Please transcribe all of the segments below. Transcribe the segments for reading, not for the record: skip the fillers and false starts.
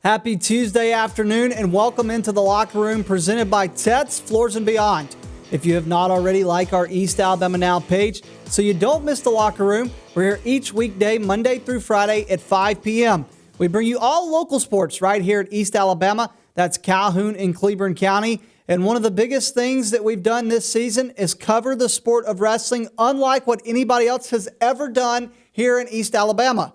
Happy Tuesday afternoon and welcome into the Locker Room presented by Tets Floors and Beyond. If you have not already, like our East Alabama Now page so you don't miss the Locker Room. We're here each weekday, Monday through Friday at 5 p.m. We bring you all local sports right here at East Alabama. That's Calhoun and Cleburne County. And one of the biggest things that we've done this season is cover the sport of wrestling unlike what anybody else has ever done here in East Alabama.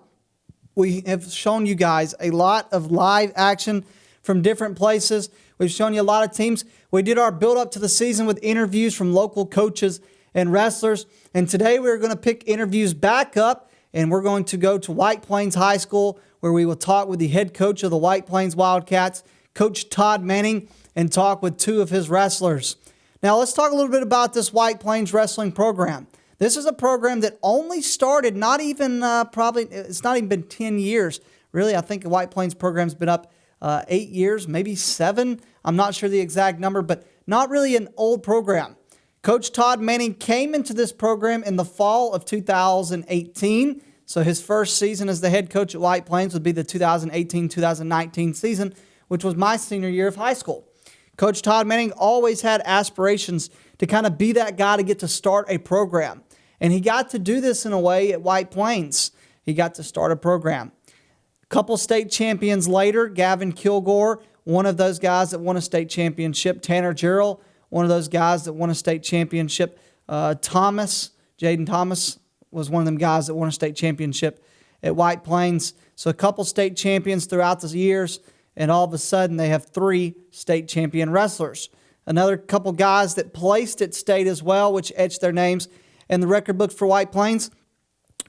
We have shown you guys a lot of live action from different places. We've shown you a lot of teams. We did our build up to the season with interviews from local coaches and wrestlers. And today we're going to pick interviews back up and we're going to go to White Plains High School where we will talk with the head coach of the White Plains Wildcats, Coach Todd Manning, and talk with two of his wrestlers. Now let's talk a little bit about this White Plains wrestling program. This is a program that only started it's not even been 10 years. Really, I think the White Plains program's been up 8 years, maybe 7. I'm not sure the exact number, but not really an old program. Coach Todd Manning came into this program in the fall of 2018. So his first season as the head coach at White Plains would be the 2018-2019 season, which was my senior year of high school. Coach Todd Manning always had aspirations to kind of be that guy to get to start a program. And he got to do this in a way at White Plains. He got to start a program. A couple state champions later, Gavin Kilgore, one of those guys that won a state championship. Tanner Gerald, one of those guys that won a state championship. Jaden Thomas was one of them guys that won a state championship at White Plains. So a couple state champions throughout the years, and all of a sudden they have 3 state champion wrestlers. Another couple guys that placed at state as well, which etched their names in the record books for White Plains.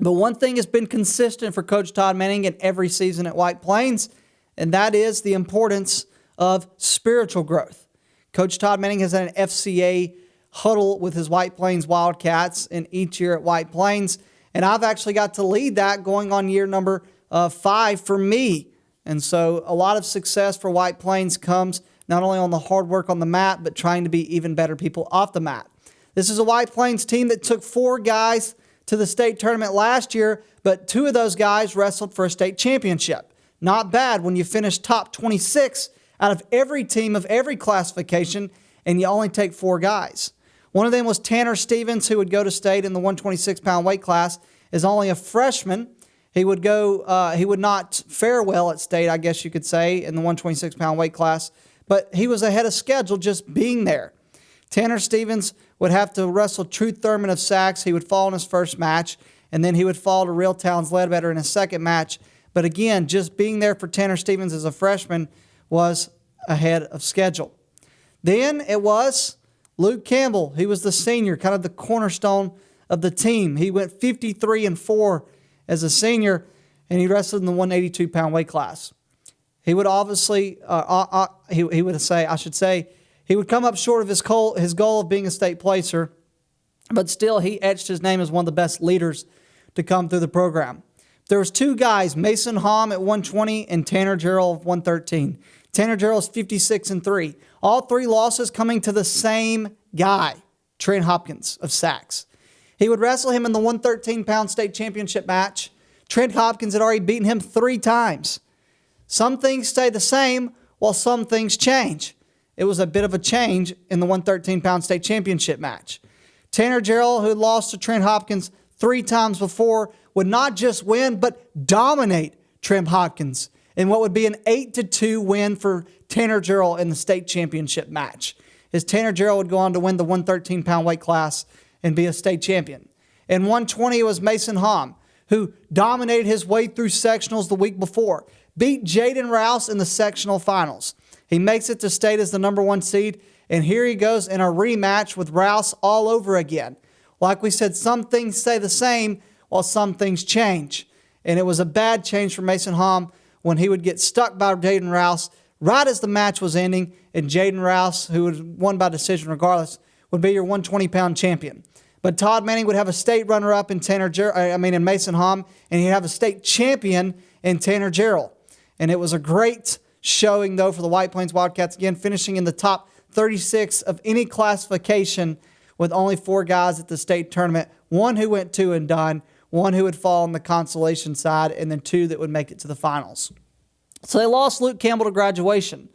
But one thing has been consistent for Coach Todd Manning in every season at White Plains, and that is the importance of spiritual growth. Coach Todd Manning has had an FCA huddle with his White Plains Wildcats in each year at White Plains, and I've actually got to lead that going on year number 5 for me. And so a lot of success for White Plains comes not only on the hard work on the mat, but trying to be even better people off the mat. This is a White Plains team that took 4 guys to the state tournament last year, but 2 of those guys wrestled for a state championship. Not bad when you finish top 26 out of every team of every classification, and you only take 4 guys. One of them was Tanner Stevens, who would go to state in the 126-pound weight class, is only a freshman. He would not fare well at state, I guess you could say, in the 126-pound weight class, but he was ahead of schedule just being there. Tanner Stevens would have to wrestle Truth Thurman of Sachs. He would fall in his first match, and then he would fall to Real Towns Ledbetter in his second match. But again, just being there for Tanner Stevens as a freshman was ahead of schedule. Then it was Luke Campbell. He was the senior, kind of the cornerstone of the team. He went 53-4 as a senior, and he wrestled in the 182-pound weight class. He would obviously, he would come up short of his goal of being a state placer, but still he etched his name as one of the best leaders to come through the program. There was 2 guys, Mason Hom at 120 and Tanner Gerald at 113. Tanner Gerald is 56-3. All 3 losses coming to the same guy, Trent Hopkins of Sachs. He would wrestle him in the 113-pound state championship match. Trent Hopkins had already beaten him 3 times. Some things stay the same while some things change. It was a bit of a change in the 113-pound state championship match. Tanner Gerald, who lost to Trent Hopkins 3 times before, would not just win, but dominate Trent Hopkins in what would be an 8-2 win for Tanner Gerald in the state championship match. As Tanner Gerald would go on to win the 113-pound weight class and be a state champion. In 120, it was Mason Hom, who dominated his way through sectionals the week before, beat Jaden Rouse in the sectional finals. He makes it to state as the number 1 seed, and here he goes in a rematch with Rouse all over again. Like we said, some things stay the same while some things change. And it was a bad change for Mason Hom when he would get stuck by Jaden Rouse right as the match was ending, and Jaden Rouse, who had won by decision regardless, would be your 120-pound champion. But Todd Manning would have a state runner-up in Mason Hom, and he'd have a state champion in Tanner Gerald. And it was a great showing, though, for the White Plains Wildcats, again, finishing in the top 36 of any classification with only 4 guys at the state tournament, 1 who went 2 and done, 1 who would fall on the consolation side, and then 2 that would make it to the finals. So they lost Luke Campbell to graduation,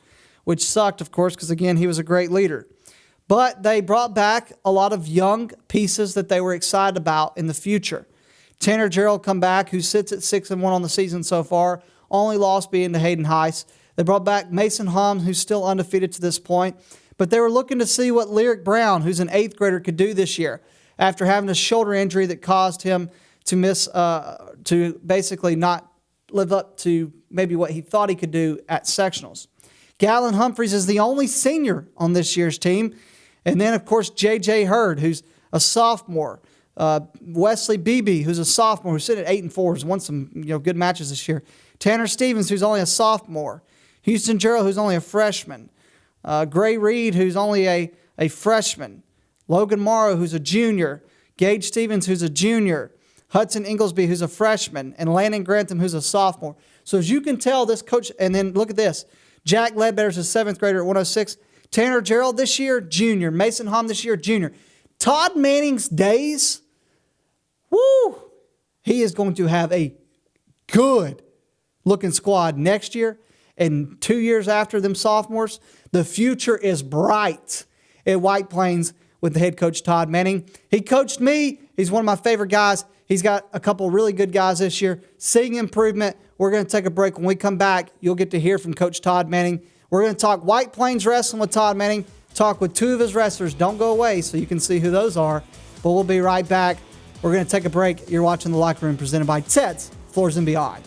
which sucked, of course, because, again, he was a great leader. But they brought back a lot of young pieces that they were excited about in the future. Tanner Gerald come back, who sits at 6-1 on the season so far, only loss being to Hayden Heiss. They brought back Mason Hum, who's still undefeated to this point. But they were looking to see what Lyric Brown, who's an 8th grader, could do this year after having a shoulder injury that caused him to miss, to basically not live up to maybe what he thought he could do at sectionals. Gallon Humphreys is the only senior on this year's team. And then, of course, J.J. Hurd, who's a sophomore. Wesley Beebe, who's a sophomore, who's sitting at 8-4, has won some good matches this year. Tanner Stevens, who's only a sophomore. Houston Jarrell, who's only a freshman. Gray Reed, who's only a freshman. Logan Morrow, who's a junior. Gage Stevens, who's a junior. Hudson Inglesby, who's a freshman. And Landon Grantham, who's a sophomore. So as you can tell, this coach, and then look at this. Jack Ledbetter's a 7th grader at 106. Tanner Gerald this year, junior. Mason Hom this year, junior. Todd Manning's days, woo, he is going to have a good-looking squad next year. And 2 years after them sophomores, the future is bright at White Plains with the head coach Todd Manning. He coached me. He's one of my favorite guys. He's got a couple really good guys this year. Seeing improvement. We're going to take a break. When we come back, you'll get to hear from Coach Todd Manning. We're going to talk White Plains wrestling with Todd Manning, talk with 2 of his wrestlers. Don't go away so you can see who those are. But we'll be right back. We're going to take a break. You're watching The Locker Room presented by Ted's Floors and Beyond.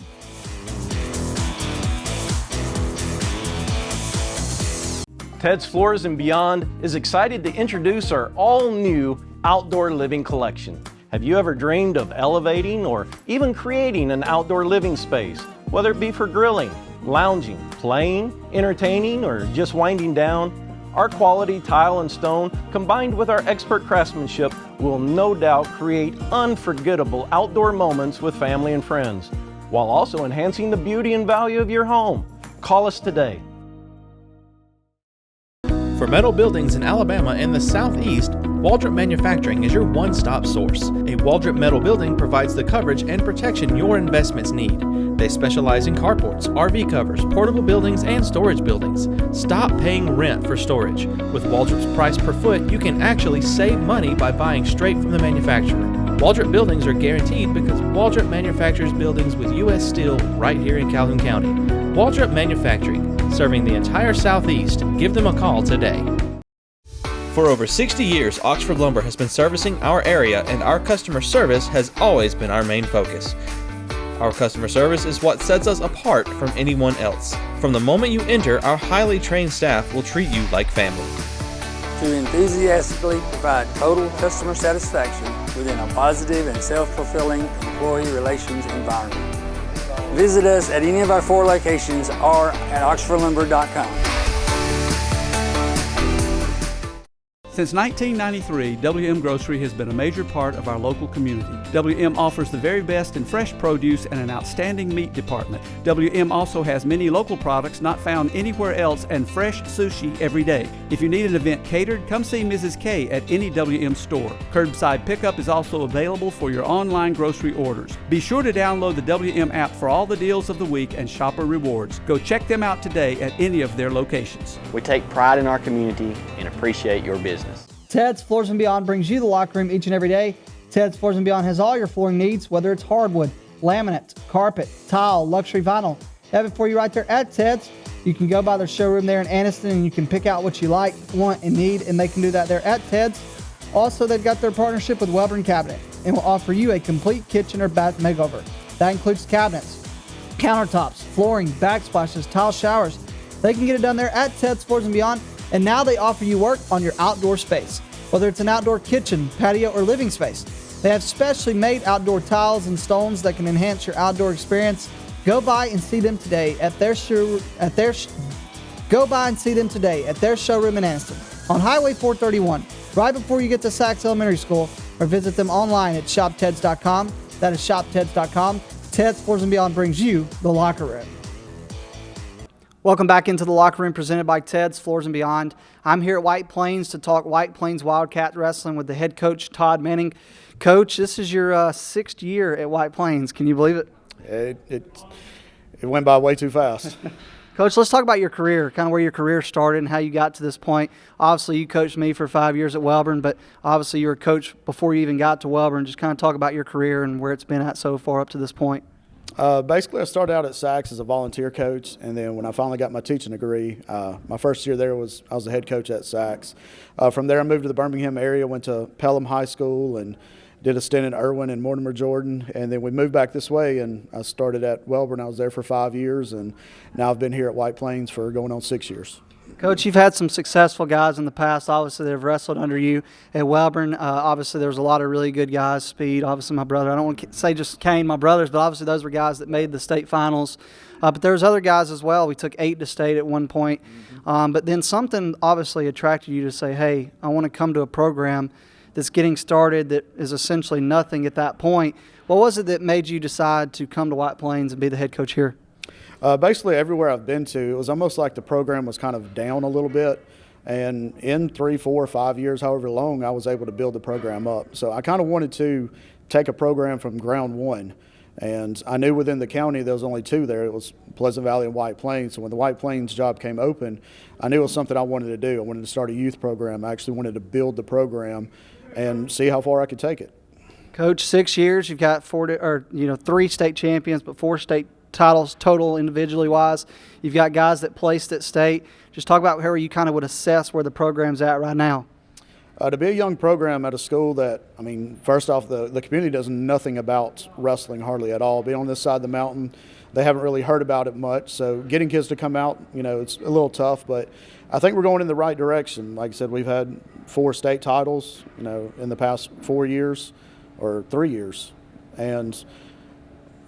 Ted's Floors and Beyond is excited to introduce our all-new outdoor living collection. Have you ever dreamed of elevating or even creating an outdoor living space, whether it be for grilling, lounging, playing, entertaining, or just winding down? Our quality tile and stone, combined with our expert craftsmanship, will no doubt create unforgettable outdoor moments with family and friends, while also enhancing the beauty and value of your home. Call us today. For metal buildings in Alabama and the Southeast, Waldrop Manufacturing is your one-stop source. A Waldrop metal building provides the coverage and protection your investments need. They specialize in carports, RV covers, portable buildings, and storage buildings. Stop paying rent for storage. With Waldrop's price per foot, you can actually save money by buying straight from the manufacturer. Waldrop buildings are guaranteed because Waldrop manufactures buildings with U.S. steel right here in Calhoun County. Waldrop Manufacturing, serving the entire Southeast. Give them a call today. For over 60 years, Oxford Lumber has been servicing our area, and our customer service has always been our main focus. Our customer service is what sets us apart from anyone else. From the moment you enter, our highly trained staff will treat you like family. To enthusiastically provide total customer satisfaction within a positive and self-fulfilling employee relations environment. Visit us at any of our 4 locations or at oxfordlumber.com. Since 1993, WM Grocery has been a major part of our local community. WM offers the very best in fresh produce and an outstanding meat department. WM also has many local products not found anywhere else and fresh sushi every day. If you need an event catered, come see Mrs. K at any WM store. Curbside pickup is also available for your online grocery orders. Be sure to download the WM app for all the deals of the week and shopper rewards. Go check them out today at any of their locations. We take pride in our community and appreciate your business. Ted's Floors and Beyond brings you the locker room each and every day. Ted's Floors and Beyond has all your flooring needs, whether it's hardwood, laminate, carpet, tile, luxury vinyl. They have it for you right there at Ted's. You can go by their showroom there in Anniston and you can pick out what you like, want, and need, and they can do that there at Ted's. Also, they've got their partnership with Weber & Cabinet and will offer you a complete kitchen or bath makeover. That includes cabinets, countertops, flooring, backsplashes, tile showers. They can get it done there at Ted's Floors and Beyond. And now they offer you work on your outdoor space, whether it's an outdoor kitchen, patio, or living space. They have specially made outdoor tiles and stones that can enhance your outdoor experience. Go by and see them today at their showroom in Anniston on Highway 431, right before you get to Sachs Elementary School, or visit them online at shopteds.com. That is shopteds.com. Ted's Floors and Beyond brings you the locker room. Welcome back into the locker room presented by Ted's Floors and Beyond. I'm here at White Plains to talk White Plains Wildcat Wrestling with the head coach, Todd Manning. Coach, this is your 6th year at White Plains. Can you believe it? It went by way too fast. Coach, let's talk about your career, kind of where your career started and how you got to this point. Obviously, you coached me for 5 years at Welborn, but obviously you were a coach before you even got to Welborn. Just kind of talk about your career and where it's been at so far up to this point. Basically, I started out at Saks as a volunteer coach, and then when I finally got my teaching degree, my first year there I was the head coach at Saks. From there, I moved to the Birmingham area, went to Pelham High School, and did a stint in Irwin and Mortimer, Jordan, and then we moved back this way, and I started at Welborn. I was there for 5 years, and now I've been here at White Plains for going on 6 years. Coach, you've had some successful guys in the past. Obviously, they've wrestled under you at Welborn. Obviously, there was a lot of really good guys. Speed, obviously, my brother. I don't want to say just Kane, my brothers, but obviously those were guys that made the state finals. But there was other guys as well. We took 8 to state at one point. But then something obviously attracted you to say, hey, I want to come to a program that's getting started that is essentially nothing at that point. What was it that made you decide to come to White Plains and be the head coach here? Basically, everywhere I've been to, it was almost like the program was kind of down a little bit. And in 3, 4, 5 years, however long, I was able to build the program up. So I kind of wanted to take a program from ground one. And I knew within the county there was only 2 there. It was Pleasant Valley and White Plains. So when the White Plains job came open, I knew it was something I wanted to do. I wanted to start a youth program. I actually wanted to build the program and see how far I could take it. Coach, 6 years. You've got 3 state champions, but 4 state titles total individually wise. You've got guys that placed at state. Just talk about how you kind of would assess where the program's at right now. To be a young program at a school that, I mean, first off, the community does nothing about wrestling hardly at all. Being on this side of the mountain, they haven't really heard about it much. So getting kids to come out, it's a little tough, but I think we're going in the right direction. Like I said, we've had 4 state titles, in the past 4 years or 3 years. And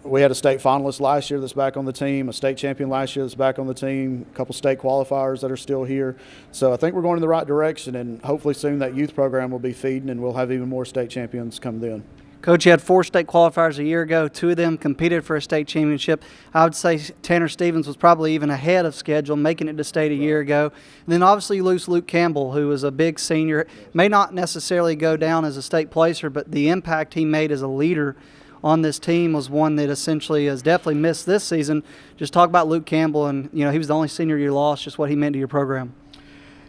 we had a state finalist last year that's back on the team, a state champion last year that's back on the team, a couple state qualifiers that are still here. So I think we're going in the right direction, and hopefully soon that youth program will be feeding and we'll have even more state champions come then. Coach, you had 4 state qualifiers a year ago. 2 of them competed for a state championship. I would say Tanner Stevens was probably even ahead of schedule, making it to state a year ago. And then obviously you lose Luke Campbell, who was a big senior. May not necessarily go down as a state placer, but the impact he made as a leader on this team was one that essentially has definitely missed this season. Just talk about Luke Campbell, and he was the only senior you lost, just what he meant to your program.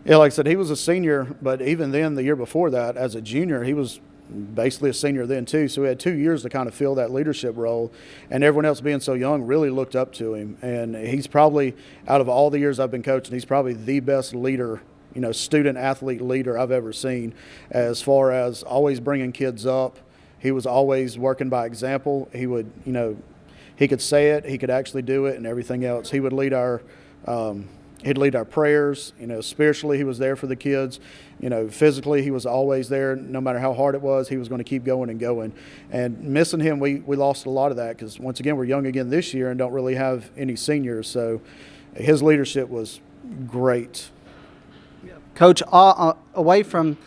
Yeah, like I said, he was a senior, but even then the year before that, as a junior, he was basically a senior then too. So we had 2 years to kind of fill that leadership role, and everyone else being so young really looked up to him. And he's probably, out of all the years I've been coaching, he's probably the best leader, student athlete leader I've ever seen, as far as always bringing kids up. He was always working by example. He would, he could say it, he could actually do it, and everything else. He would lead our prayers. Spiritually, he was there for the kids. Physically, he was always there. No matter how hard it was, he was going to keep going and going. And missing him, we lost a lot of that because, once again, we're young again this year and don't really have any seniors. So his leadership was great. Coach, away from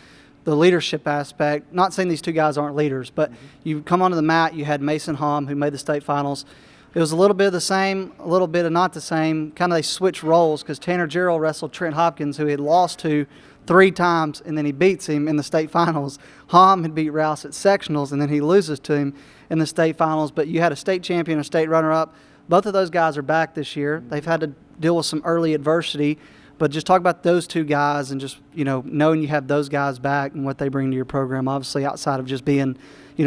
the leadership aspect, not saying these 2 guys aren't leaders, but you come onto the mat, you had Mason Hom, who made the state finals. It was a little bit of the same, a little bit of not the same. Kind of they switched roles because Tanner Gerald wrestled Trent Hopkins, who he had lost to 3 times, and then he beats him in the state finals. Hom had beat Rouse at sectionals, and then he loses to him in the state finals. But you had a state champion, a state runner-up. Both of those guys are back this year. They've had to deal with some early adversity. But just talk about those 2 guys and just, knowing you have those guys back and what they bring to your program, obviously outside of just being,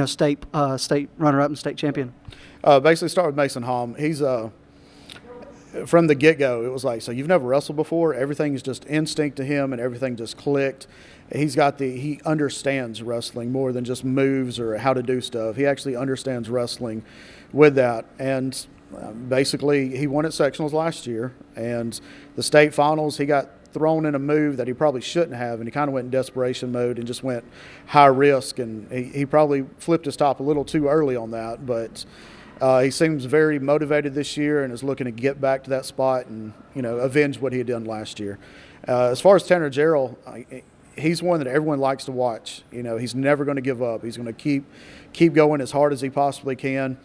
state runner-up and state champion. Basically start with Mason Hom. He's from the get-go, it was like, so you've never wrestled before? Everything's just instinct to him and everything just clicked. He understands wrestling more than just moves or how to do stuff. He actually understands wrestling with that. And basically, he won at sectionals last year, and the state finals, he got thrown in a move that he probably shouldn't have, and he kind of went in desperation mode and just went high risk, and he probably flipped his top a little too early on that, but he seems very motivated this year and is looking to get back to that spot and, avenge what he had done last year. As far as Tanner Gerald, he's one that everyone likes to watch. He's never going to give up. He's going to keep going as hard as he possibly can.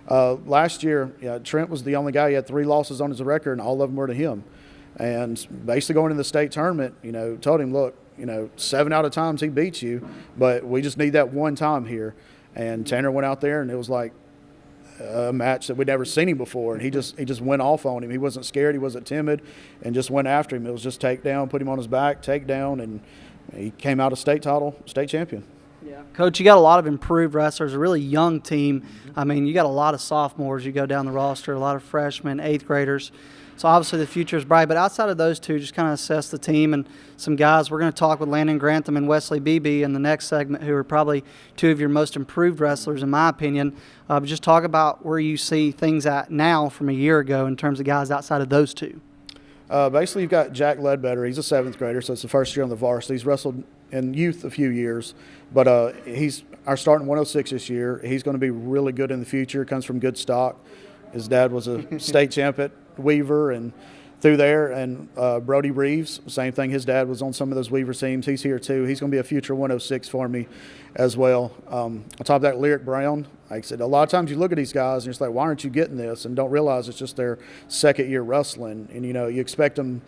Last year, Trent was the only guy. He had 3 losses on his record, and all of them were to him. And basically going in the state tournament, told him, look, 7 out of times he beats you, but we just need that one time here. And Tanner went out there, and it was like a match that we'd never seen him before, and he just went off on him. He wasn't scared, he wasn't timid, and just went after him. It was just take down, put him on his back, take down, and he came out a state champion. Yeah. Coach, you got a lot of improved wrestlers, a really young team. I mean, you got a lot of sophomores. You go down the roster, a lot of freshmen, 8th graders. So obviously the future is bright. But outside of those two, just kind of assess the team and some guys. We're going to talk with Landon Grantham and Wesley Beebe in the next segment, who are probably two of your most improved wrestlers, in my opinion. But just talk about where you see things at now from a year ago in terms of guys outside of those two. Basically, you've got Jack Ledbetter. He's a 7th grader, so it's the first year on the varsity. He's wrestled in youth a few years, but he's our starting 106 this year. He's going to be really good in the future. Comes from good stock. His dad was a state champ at Weaver and through there, and Brody Reeves, same thing. His dad was on some of those Weaver teams. He's here too. He's going to be a future 106 for me as well. On top of that, Lyric Brown. Like I said, a lot of times you look at these guys and you're just like, why aren't you getting this? And don't realize it's just their second year wrestling. And, you expect them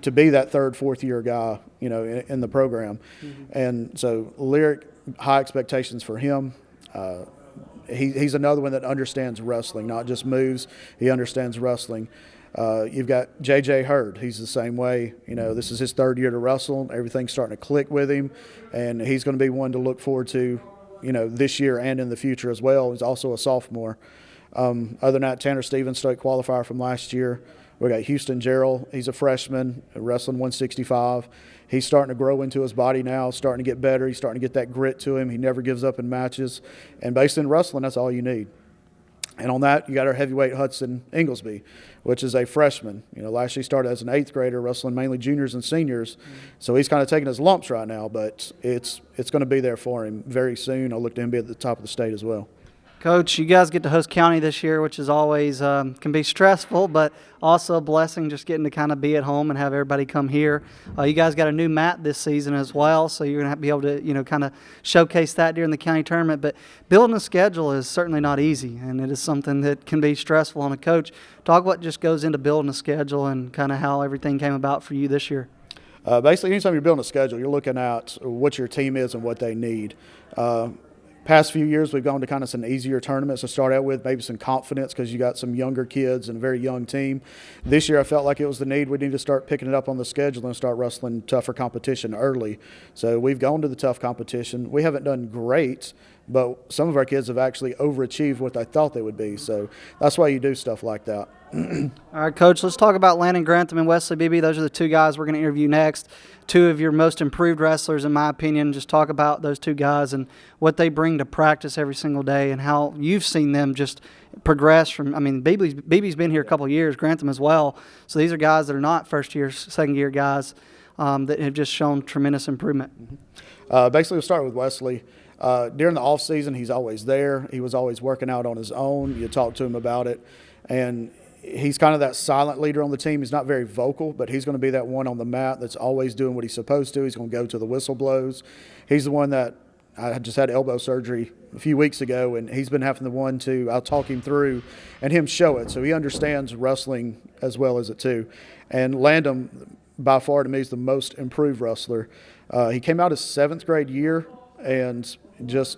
to be that 3rd, 4th year guy, in the program. Mm-hmm. And so Lyric, high expectations for him. He's another one that understands wrestling, not just moves. He understands wrestling. You've got J.J. Hurd. He's the same way. This is his 3rd year to wrestle. Everything's starting to click with him, and he's going to be one to look forward to, this year and in the future as well. He's also a sophomore. Other than that, Tanner Stevens, state qualifier from last year. We got Houston Gerald. He's a freshman, wrestling 165. He's starting to grow into his body now, starting to get better. He's starting to get that grit to him. He never gives up in matches. And based in wrestling, that's all you need. And on that, you got our heavyweight Hudson Inglesby, which is a freshman. Last year he started as an 8th grader, wrestling mainly juniors and seniors. So he's kind of taking his lumps right now, but it's going to be there for him very soon. I'll look to him to be at the top of the state as well. Coach, you guys get to host county this year, which is always can be stressful, but also a blessing just getting to kind of be at home and have everybody come here. You guys got a new mat this season as well, so you're going to be able to, kind of showcase that during the county tournament. But building a schedule is certainly not easy, and it is something that can be stressful on a coach. Talk what just goes into building a schedule and kind of how everything came about for you this year. Basically, anytime you're building a schedule, you're looking at what your team is and what they need. Past few years, we've gone to kind of some easier tournaments to start out with, maybe some confidence because you got some younger kids and a very young team. This year, I felt like it was the need. We need to start picking it up on the schedule and start wrestling tougher competition early. So we've gone to the tough competition. We haven't done great, but some of our kids have actually overachieved what they thought they would be. So that's why you do stuff like that. All right, Coach, let's talk about Landon Grantham and Wesley Beebe. Those are the two guys we're going to interview next. Two of your most improved wrestlers, in my opinion. Just talk about those two guys and what they bring to practice every single day and how you've seen them just progress from, Beebe's been here a couple of years, Grantham as well. So these are guys that are not first-year, second-year guys that have just shown tremendous improvement. Basically, we'll start with Wesley. During the off season, he's always there. He was always working out on his own. You talk to him about it. And he's kind of that silent leader on the team. He's not very vocal, but he's going to be that one on the mat that's always doing what he's supposed to. He's going to go to the whistle blows. He's the one that I just had elbow surgery a few weeks ago, and he's been having the one to, I'll talk him through and him show it. So he understands wrestling as well as it too. And Landon, by far to me, is the most improved wrestler. He came out his 7th grade year and just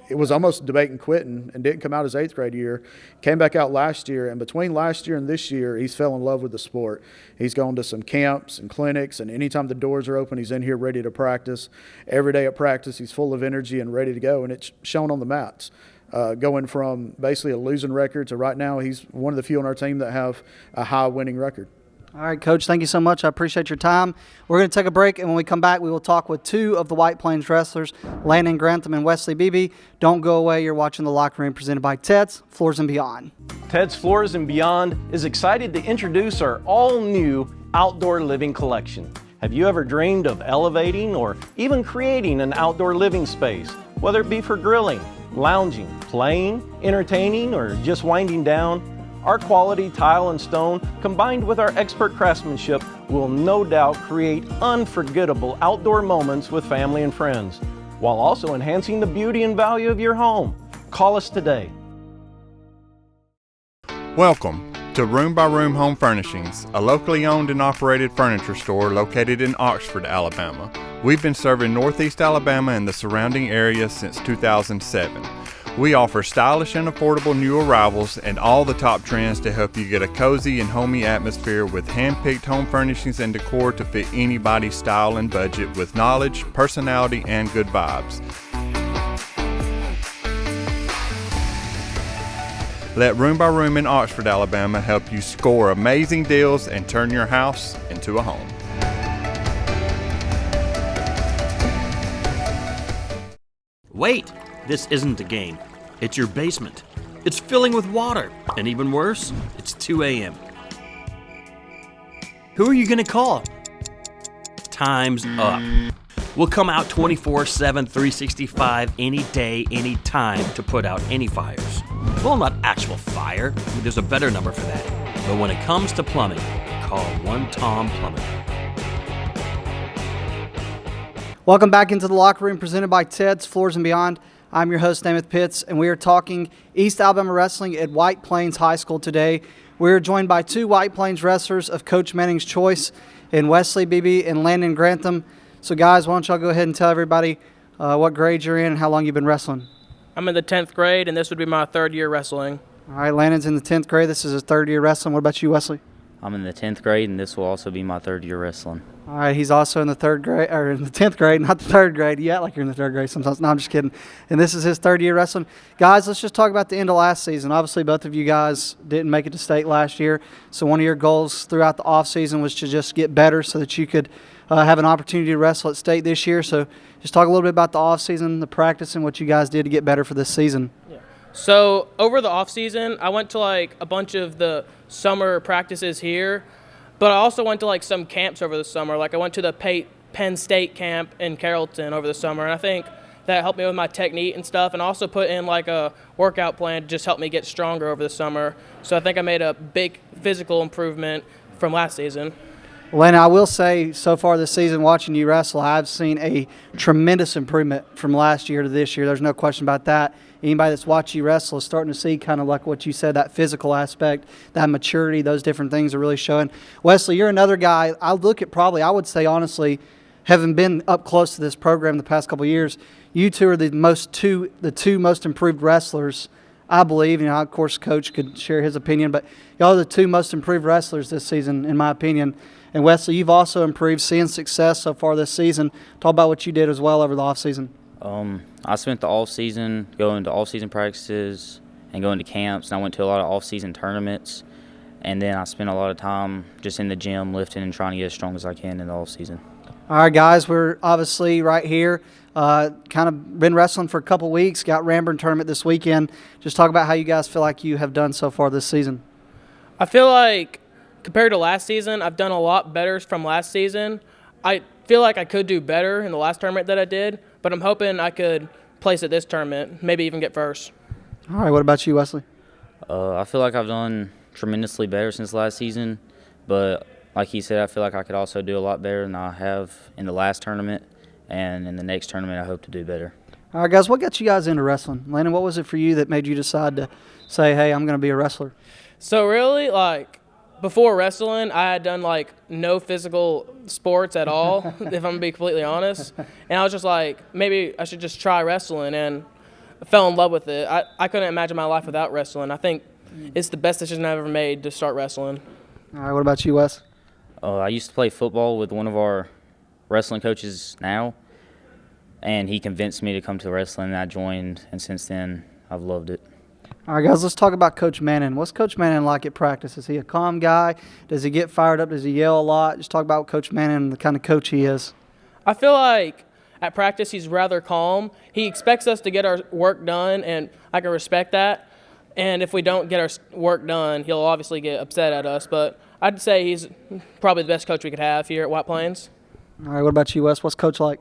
it was almost debating quitting and didn't come out his 8th grade year. Came back out last year, and between last year and this year, he's fell in love with the sport. He's gone to some camps and clinics, and anytime the doors are open, he's in here ready to practice. Every day at practice, he's full of energy and ready to go, and it's shown on the mats. Going from basically a losing record to right now, he's one of the few on our team that have a high winning record. All right, Coach, thank you so much. I appreciate your time. We're going to take a break, and when we come back, we will talk with two of the White Plains wrestlers, Landon Grantham and Wesley Beebe. Don't go away. You're watching The Locker Room presented by Ted's Floors and Beyond. Ted's Floors and Beyond is excited to introduce our all-new outdoor living collection. Have you ever dreamed of elevating or even creating an outdoor living space, whether it be for grilling, lounging, playing, entertaining, or just winding down? Our quality tile and stone, combined with our expert craftsmanship, will no doubt create unforgettable outdoor moments with family and friends, while also enhancing the beauty and value of your home. Call us today. Welcome to Room by Room Home Furnishings, a locally owned and operated furniture store located in Oxford, Alabama. We've been serving Northeast Alabama and the surrounding area since 2007. We offer stylish and affordable new arrivals and all the top trends to help you get a cozy and homey atmosphere with hand-picked home furnishings and decor to fit anybody's style and budget with knowledge, personality, and good vibes. Let Room by Room in Oxford, Alabama help you score amazing deals and turn your house into a home. Wait! This isn't a game. It's your basement. It's filling with water. And even worse, it's 2 a.m. Who are you gonna call? Time's up. We'll come out 24/7, 365, any day, any time to put out any fires. Well, not actual fire. There's a better number for that. But when it comes to plumbing, call One Tom Plumbing. Welcome back into the Locker Room presented by Ted's Floors and Beyond. I'm your host, Namath Pitts, and we are talking East Alabama Wrestling at White Plains High School today. We're joined by two White Plains wrestlers of Coach Manning's choice in Wesley Beebe and Landon Grantham. So, guys, why don't y'all go ahead and tell everybody what grade you're in and how long you've been wrestling. I'm in the 10th grade, and this would be my third year wrestling. All right, Landon's in the 10th grade. This is his third year wrestling. What about you, Wesley? I'm in the 10th grade, and this will also be my third year wrestling. All right, he's also in the third grade, or in the 10th grade, not the third grade. You act like you're in the third grade sometimes. No, I'm just kidding. And this is his third year wrestling. Guys, let's just talk about the end of last season. Obviously, both of you guys didn't make it to state last year. So one of your goals throughout the offseason was to just get better so that you could have an opportunity to wrestle at state this year. So just talk a little bit about the offseason, the practice, and what you guys did to get better for this season. Yeah. So over the offseason, I went to like a bunch of the summer practices here. But I also went to like some camps over the summer. Like I went to the Penn State camp in Carrollton over the summer, and I think that helped me with my technique and stuff, and also put in like a workout plan to just help me get stronger over the summer. So I think I made a big physical improvement from last season. Len, I will say so far this season, watching you wrestle, I've seen a tremendous improvement from last year to this year. There's no question about that. Anybody that's watched you wrestle is starting to see kind of like what you said, that physical aspect, that maturity, those different things are really showing. Wesley, you're another guy. I look at probably, I would say honestly, having been up close to this program the past couple of years, you two are the two most improved wrestlers, I believe. You know, of course, Coach could share his opinion, but y'all are the two most improved wrestlers this season, in my opinion. And Wesley, you've also improved, seeing success so far this season. Talk about what you did as well over the offseason. I spent the off-season going to off-season practices and going to camps, and I went to a lot of off-season tournaments. And then I spent a lot of time just in the gym lifting and trying to get as strong as I can in the off-season. All right, guys, we're obviously right here. Kind of been wrestling for a couple weeks, got Ramburn tournament this weekend. Just talk about how you guys feel like you have done so far this season. I feel like compared to last season, I've done a lot better from last season. I feel like I could do better in the last tournament that I did, but I'm hoping I could place at this tournament, maybe even get first. All right, what about you, Wesley? I feel like I've done tremendously better since last season, but like he said, I feel like I could also do a lot better than I have in the last tournament, and in the next tournament I hope to do better. All right, guys, what got you guys into wrestling? Landon, what was it for you that made you decide to say, hey, I'm going to be a wrestler? So really, like, before wrestling, I had done, like, no physical sports at all, if I'm going to be completely honest. And I was just like, maybe I should just try wrestling, and I fell in love with it. I couldn't imagine my life without wrestling. I think it's the best decision I've ever made to start wrestling. All right, what about you, Wes? I used to play football with one of our wrestling coaches now, and he convinced me to come to wrestling, and I joined, and since then I've loved it. All right, guys, let's talk about Coach Manning. What's Coach Manning like at practice? Is he a calm guy? Does he get fired up? Does he yell a lot? Just talk about Coach Manning and the kind of coach he is. I feel like at practice he's rather calm. He expects us to get our work done, and I can respect that. And if we don't get our work done, he'll obviously get upset at us. But I'd say he's probably the best coach we could have here at White Plains. All right, what about you, Wes? What's Coach like?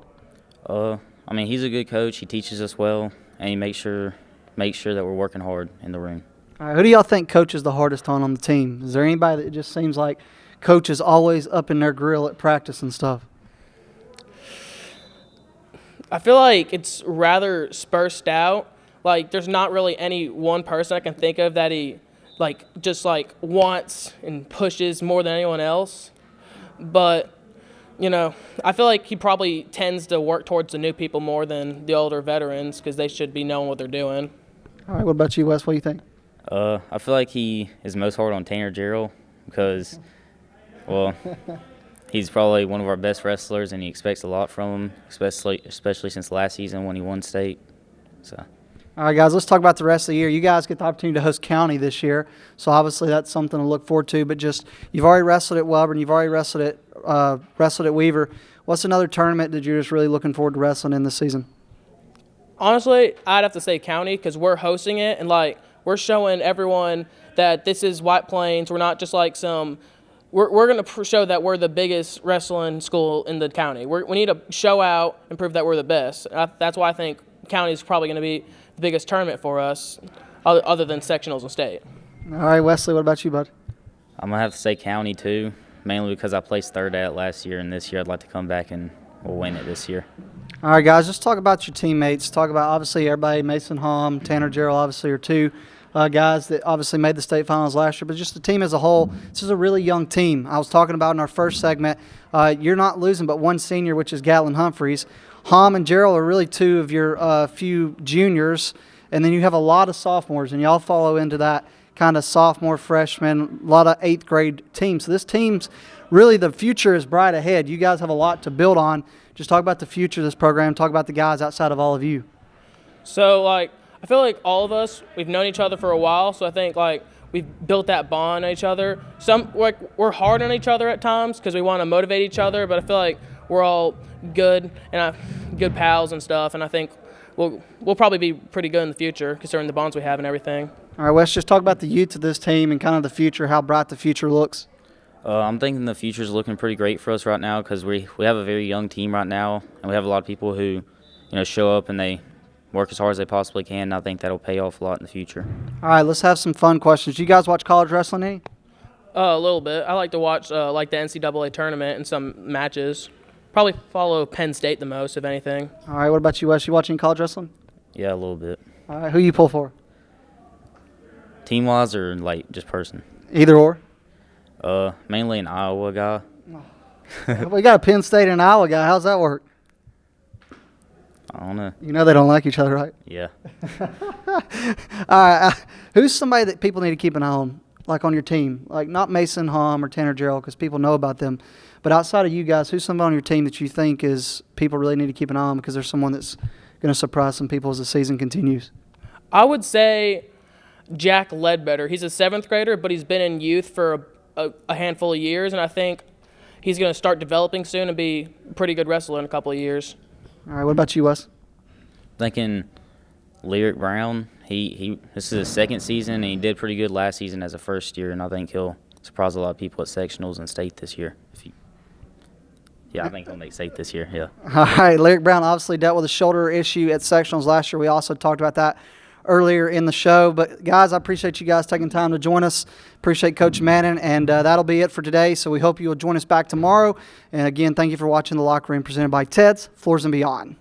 I mean, he's a good coach. He teaches us well, and he makes sure that we're working hard in the ring. All right, who do y'all think coaches the hardest on the team? Is there anybody that just seems like coach is always up in their grill at practice and stuff? I feel like it's rather sparsed out. Like, there's not really any one person I can think of that he, like, just, like, wants and pushes more than anyone else. But, you know, I feel like he probably tends to work towards the new people more than the older veterans because they should be knowing what they're doing. All right, what about you, Wes? What do you think? I feel like he is most hard on Tanner Gerald because, well, he's probably one of our best wrestlers, and he expects a lot from him, especially since last season when he won state. So. All right, guys, let's talk about the rest of the year. You guys get the opportunity to host county this year, so obviously that's something to look forward to. But just you've already wrestled at Welborn, you've already wrestled at Weaver. What's another tournament that you're just really looking forward to wrestling in this season? Honestly, I'd have to say county because we're hosting it, and like we're showing everyone that this is White Plains. We're not just like some. We're going to show that we're the biggest wrestling school in the county. We need to show out and prove that we're the best. That's why I think county is probably going to be the biggest tournament for us, other than sectionals and state. All right, Wesley, what about you, bud? I'm going to have to say county too, mainly because I placed third at it last year, and this year I'd like to come back and we'll win it this year. All right, guys, just talk about your teammates. Talk about, obviously, everybody, Mason Hom, Tanner Gerald, obviously, are two guys that obviously made the state finals last year, but just the team as a whole, this is a really young team. I was talking about in our first segment, you're not losing but one senior, which is Gatlin Humphreys. Hom and Gerald are really two of your few juniors, and then you have a lot of sophomores, and y'all follow into that kind of sophomore, freshman, a lot of 8th grade teams. So this team's really, the future is bright ahead. You guys have a lot to build on. Just talk about the future of this program. Talk about the guys outside of all of you. So, like, I feel like all of us, we've known each other for a while, so I think, like, we've built that bond on each other. We're hard on each other at times because we want to motivate each other, but I feel like we're all good and good pals and stuff, and I think we'll probably be pretty good in the future considering the bonds we have and everything. All right, Wes, just talk about the youth of this team and kind of the future, how bright the future looks. I'm thinking the future's looking pretty great for us right now because we have a very young team right now, and we have a lot of people who, show up and they work as hard as they possibly can, and I think that'll pay off a lot in the future. All right, let's have some fun questions. You guys watch college wrestling any? A little bit. I like to watch like the NCAA tournament and some matches. Probably follow Penn State the most, if anything. All right, what about you, Wes? You watching college wrestling? Yeah, a little bit. All right, who you pull for? Team-wise or, like, just person? Either or? Mainly an Iowa guy. We got a Penn State and Iowa guy. How's that work? I don't know. You know they don't like each other, right? Yeah. All right, who's somebody that people need to keep an eye on, like on your team? Like not Mason Hom or Tanner Gerald because people know about them. But outside of you guys, who's somebody on your team that you think is people really need to keep an eye on because there's someone that's going to surprise some people as the season continues? I would say Jack Ledbetter. He's a 7th grader, but he's been in youth for a handful of years, and I think he's going to start developing soon and be a pretty good wrestler in a couple of years. All right, what about you, Wes? Thinking Lyric Brown. This is his 2nd season, and he did pretty good last season as a first year, and I think he'll surprise a lot of people at sectionals and state this year. I think he'll make state this year, yeah. All right, Lyric Brown obviously dealt with a shoulder issue at sectionals last year. We also talked about that earlier in the show. But, guys, I appreciate you guys taking time to join us. Appreciate Coach Mannon, and that'll be it for today. So we hope you'll join us back tomorrow. And, again, thank you for watching The Locker Room presented by Ted's Floors and Beyond.